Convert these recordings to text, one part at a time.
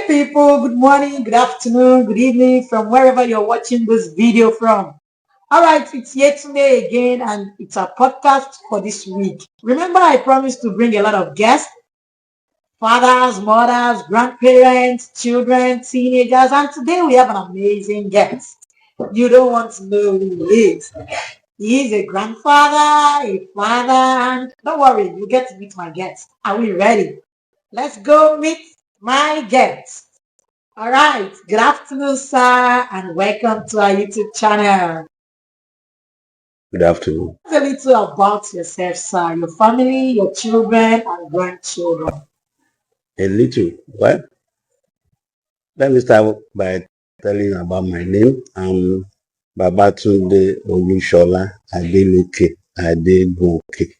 People, good morning, good afternoon, good evening from wherever you're watching this video from. All right, it's Yetunde again and it's a podcast for this week. Remember I promised to bring a lot of guests, fathers, mothers, grandparents, children, teenagers, and today we have an amazing guest. You don't want to know who he is. He is a grandfather, a father, and don't worry, you get to meet my guest. Are we ready? Let's go meet my guest. All right, good afternoon, sir, and welcome to our YouTube channel. Good afternoon. Tell a little about yourself, sir, your family, your children, and grandchildren. A little. Well, let me start by telling you about my name. I'm Babatunde Olushola Adeleke Adegunke.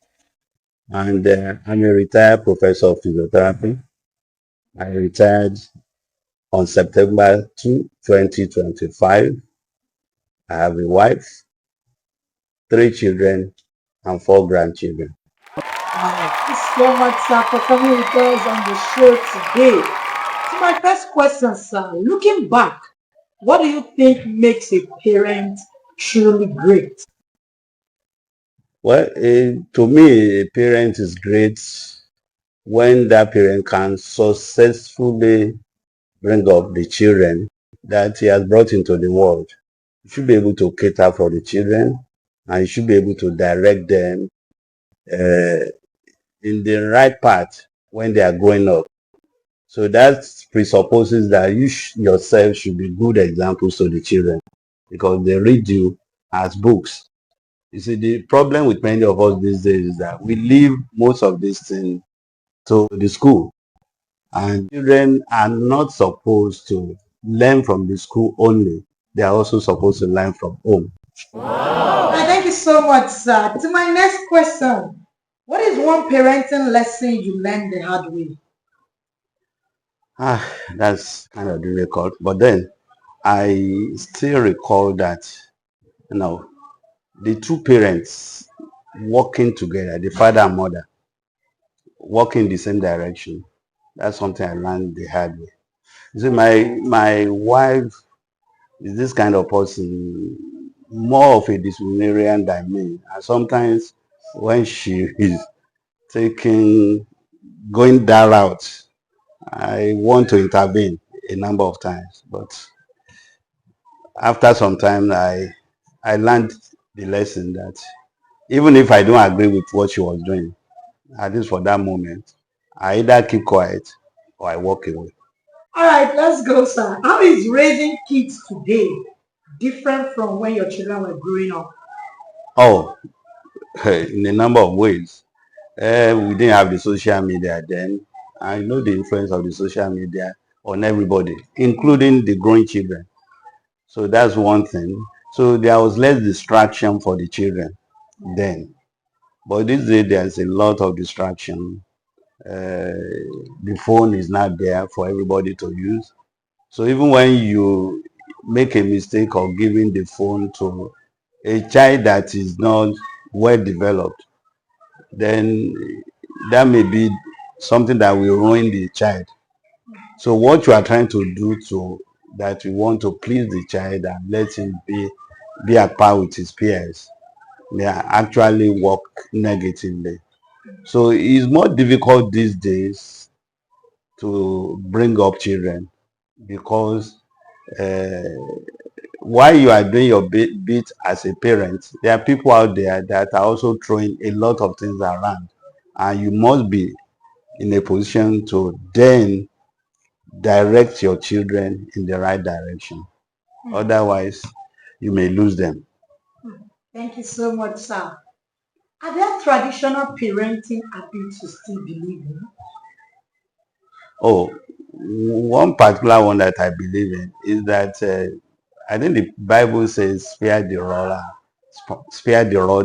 And I'm a retired professor of physiotherapy. I retired on September 2, 2025. I have a wife, 3 children, and 4 grandchildren. Thank you so much, sir, for coming with us on the show today. So my first question, sir, looking back, what do you think makes a parent truly great? Well, to me, a parent is great when that parent can successfully bring up the children that he has brought into the world. You should be able to cater for the children and you should be able to direct them uh, in the right path when they are growing up. So that presupposes that you yourself should be good examples to the children because they read you as books. You see, the problem with many of us these days is that we leave most of these things to the school. And children are not supposed to learn from the school only. They are also supposed to learn from home. Thank you so much, sir. To my next question, what is one parenting lesson you learned the hard way? That's kind of difficult. But then I still recall that, you know, the two parents working together, the father and mother, working in the same direction. That's something I learned the hard way. You see, my wife is this kind of person, more of a disciplinarian than me. And sometimes when she is taking, going that route, I want to intervene a number of times. But after some time, I learned the lesson that even if I don't agree with what she was doing, at least for that moment, I either keep quiet or I walk away. All right, let's go, sir. How is raising kids today different from when your children were growing up? Oh, in a number of ways. We didn't have the social media then. I know the influence of the social media on everybody, including the growing children. So that's one thing. So there was less distraction for the children then. But these days there's a lot of distraction. The phone is not there for everybody to use. So even when you make a mistake of giving the phone to a child that is not well developed, then that may be something that will ruin the child. So what you are trying to do to that you want to please the child and let him be at par with his peers, they are actually work negatively. So it's more difficult these days to bring up children because uh, while you are doing your bit as a parent, there are people out there that are also throwing a lot of things around, and you must be in a position to then direct your children in the right direction. Otherwise, you may lose them. Thank you so much, sir. Are there traditional parenting habits you still believe in? Oh, one particular one that I believe in is that I think the Bible says, spare the rod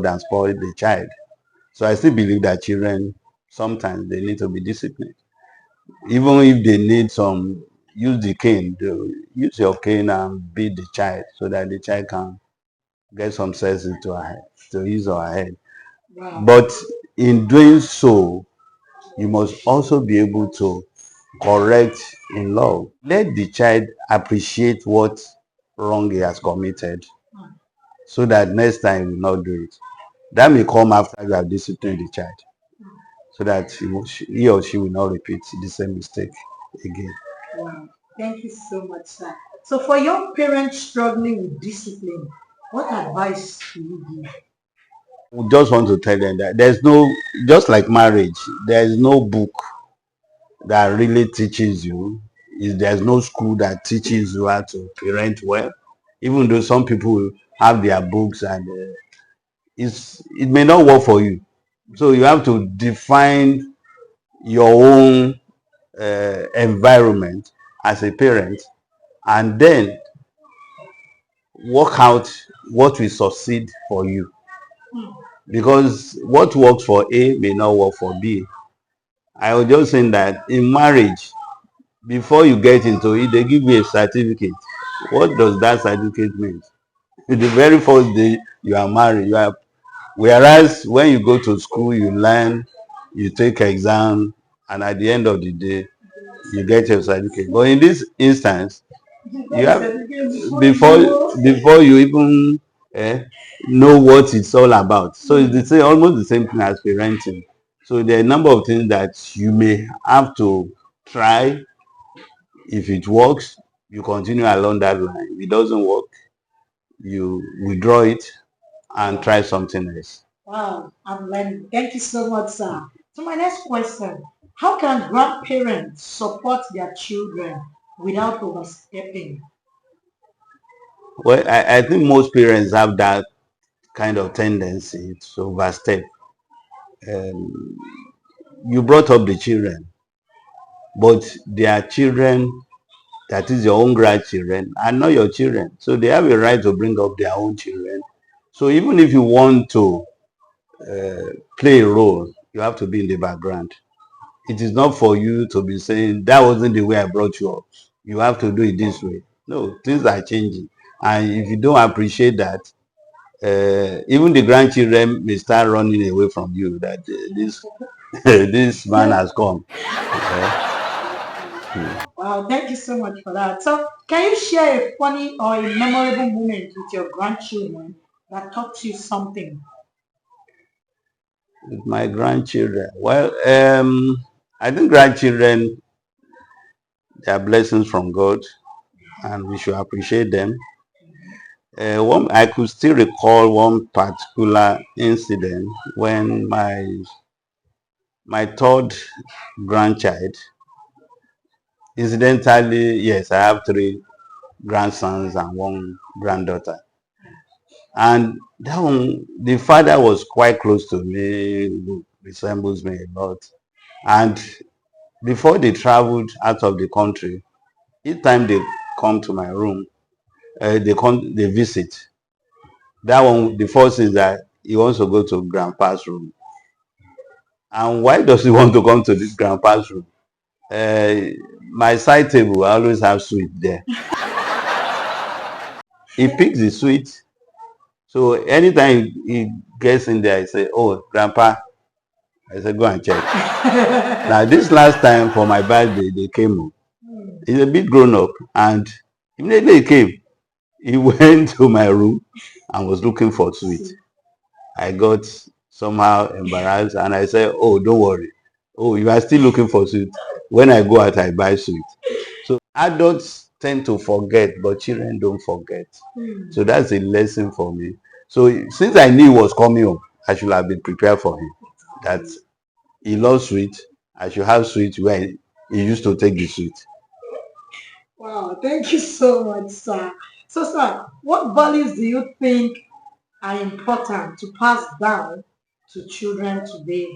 and spoil the child. So I still believe that children sometimes they need to be disciplined. Even if they need some, use the cane, use your cane and beat the child so that the child can get some sense into her head, to his or her head. Wow. But in doing so, you must also be able to correct in love. Let the child appreciate what wrong he has committed so that next time he will not do it. That may come after you have disciplined the child so that he or she will not repeat the same mistake again. Wow. Thank you so much, sir. So for young parents struggling with discipline, what advice do you give? We just want to tell them that there's no, just like marriage, there's no book that really teaches you. There's no school that teaches you how to parent well. Even though some people have their books and it may not work for you. So you have to define your own environment as a parent and then work out what will succeed for you. Because what works for A may not work for B. I was just saying that in marriage, before you get into it, they give you a certificate. What does that certificate mean? The very first day you are married, whereas when you go to school, you learn, you take exam, and at the end of the day, you get your certificate. But in this instance, you have before you even eh, know what it's all about. So it's the same, almost the same thing as parenting. So there are a number of things that you may have to try. If it works, you continue along that line. If it doesn't work, you withdraw it and try something else. Wow, I'm learning. Thank you so much, sir. So my next question, how can grandparents support their children without overstepping? Well, I think most parents have that kind of tendency to overstep. Um, you brought up the children, but their children, that is your own grandchildren, are not your children. So they have a right to bring up their own children. So even if you want to play a role, you have to be in the background. It is not for you to be saying, that wasn't the way I brought you up. You have to do it this way. No, things are changing. And if you don't appreciate that, even the grandchildren may start running away from you that this this man has come. Wow, thank you so much for that. So can you share a funny or a memorable moment with your grandchildren that taught you something? With my grandchildren, well, I think grandchildren, they are blessings from God and we should appreciate them. I could still recall one particular incident when my third grandchild, incidentally, yes, I have three grandsons and one granddaughter. And that one, the father was quite close to me, resembles me a lot. And before they traveled out of the country, each time they come to my room, they visit. That one, the first is that he wants to go to grandpa's room. And why does he want to come to this grandpa's room? Uh, my side table, I always have sweet there. He picks the sweet. So anytime he gets in there, I say, "Oh, grandpa," I said, "Go and check." Now, this last time for my birthday, they came home. He's a bit grown up, and immediately he came. He went to my room and was looking for sweet. I got somehow embarrassed and I said, "Oh, don't worry. Oh, you are still looking for sweet. When I go out, I buy sweet." So adults tend to forget, but children don't forget. So that's a lesson for me. So since I knew he was coming home, I should have been prepared for him. That he loves sweet. I should have sweet where he used to take the sweet. Wow, thank you so much, sir. So, sir, what values do you think are important to pass down to children today?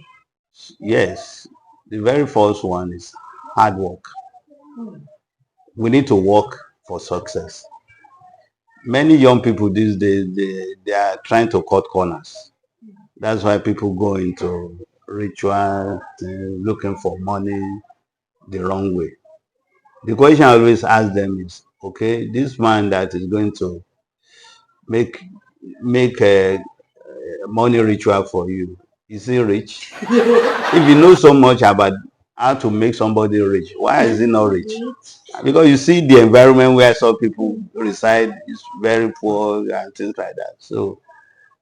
Yes, the very first one is hard work. We need to work for success. Many young people these days, they are trying to cut corners. That's why people go into ritual, looking for money the wrong way. The question I always ask them is, okay, this man that is going to make make a money ritual for you, is he rich? If you know so much about how to make somebody rich. Why is he not rich? Because you see the environment where some people reside is very poor and things like that. So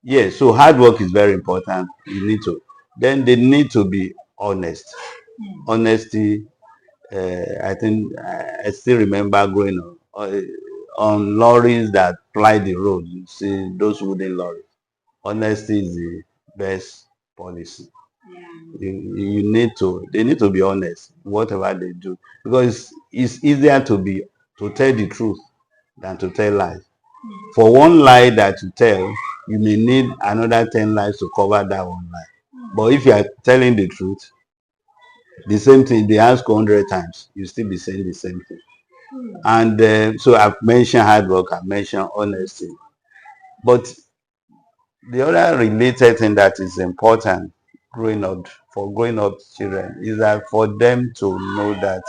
yeah, so hard work is very important. You need to. Then they need to be honest. Honesty. I think I still remember growing up on lorries that ply the road. You see those wooden lorries. Honesty is the best policy. You need to. They need to be honest, whatever they do, because it's easier to tell the truth than to tell lies. For one lie that you tell, you may need another 10 lies to cover that one lie. But if you are telling the truth, the same thing, they ask 100 times, you still be saying the same thing. And so I've mentioned hard work, I've mentioned honesty. But the other related thing that is important growing up for growing up children is that for them to know that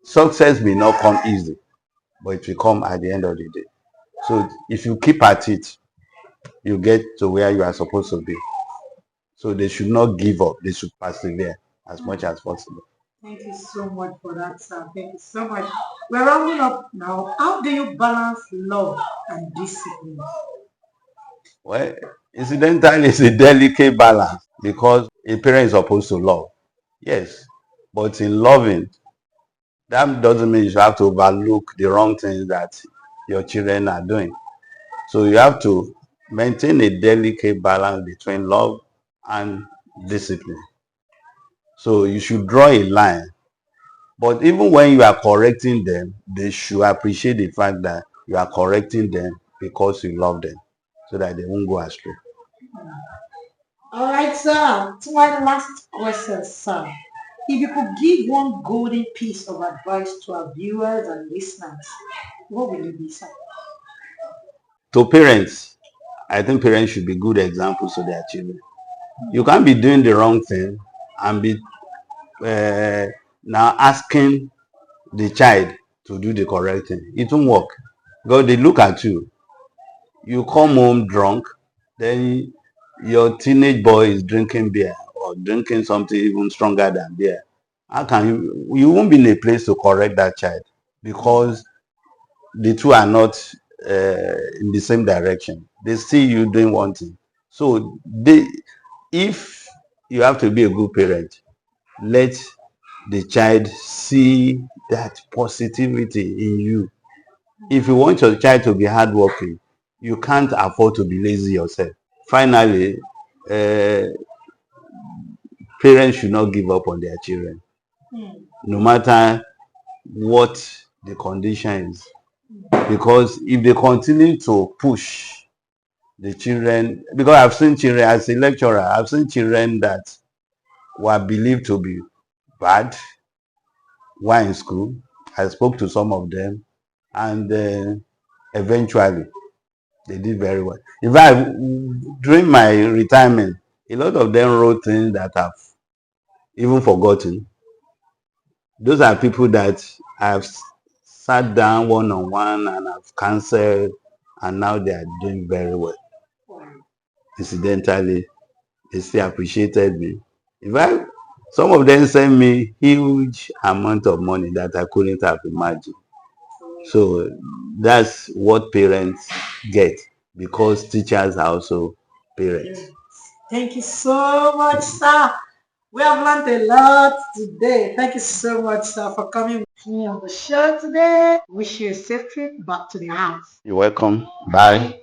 success may not come easy, but it will come at the end of the day. So if you keep at it, you get to where you are supposed to be. So they should not give up. They should persevere as much as possible. Thank you so much for that, sir. Thank you so much. We're rounding up now. How do you balance love and discipline? Well, incidentally, it's a delicate balance because a parent is supposed to love. Yes. But in loving, that doesn't mean you have to overlook the wrong things that your children are doing. So you have to maintain a delicate balance between love and discipline. So you should draw a line. But even when you are correcting them, they should appreciate the fact that you are correcting them because you love them so that they won't go astray. All right, sir. To my last question, sir. If you could give one golden piece of advice to our viewers and listeners, what will it be, sir? To parents, I think parents should be good examples to their children. You can't be doing the wrong thing and be uh, now asking the child to do the correct thing. It won't work because they look at you. You come home drunk, then your teenage boy is drinking beer or drinking something even stronger than beer. How can you won't be in a place to correct that child because the two are not in the same direction. They see you doing one thing. So if you have to be a good parent, let the child see that positivity in you. If you want your child to be hardworking, you can't afford to be lazy yourself. Finally, uh, parents should not give up on their children, no matter what the condition is. Because if they continue to push the children, because I've seen children, as a lecturer, I've seen children that were believed to be bad while in school. I spoke to some of them, and eventually they did very well. In fact, during my retirement, a lot of them wrote things that I've even forgotten. Those are people that I've sat down one on one and I've counseled, and now they are doing very well. Incidentally, they still appreciated me. In fact, some of them sent me huge amount of money that I couldn't have imagined. So that's what parents get because teachers are also parents. Thank you so much, sir. We have learned a lot today. Thank you so much, sir, for coming with me on the show today. Wish you a safe trip back to the house. You're welcome. Bye.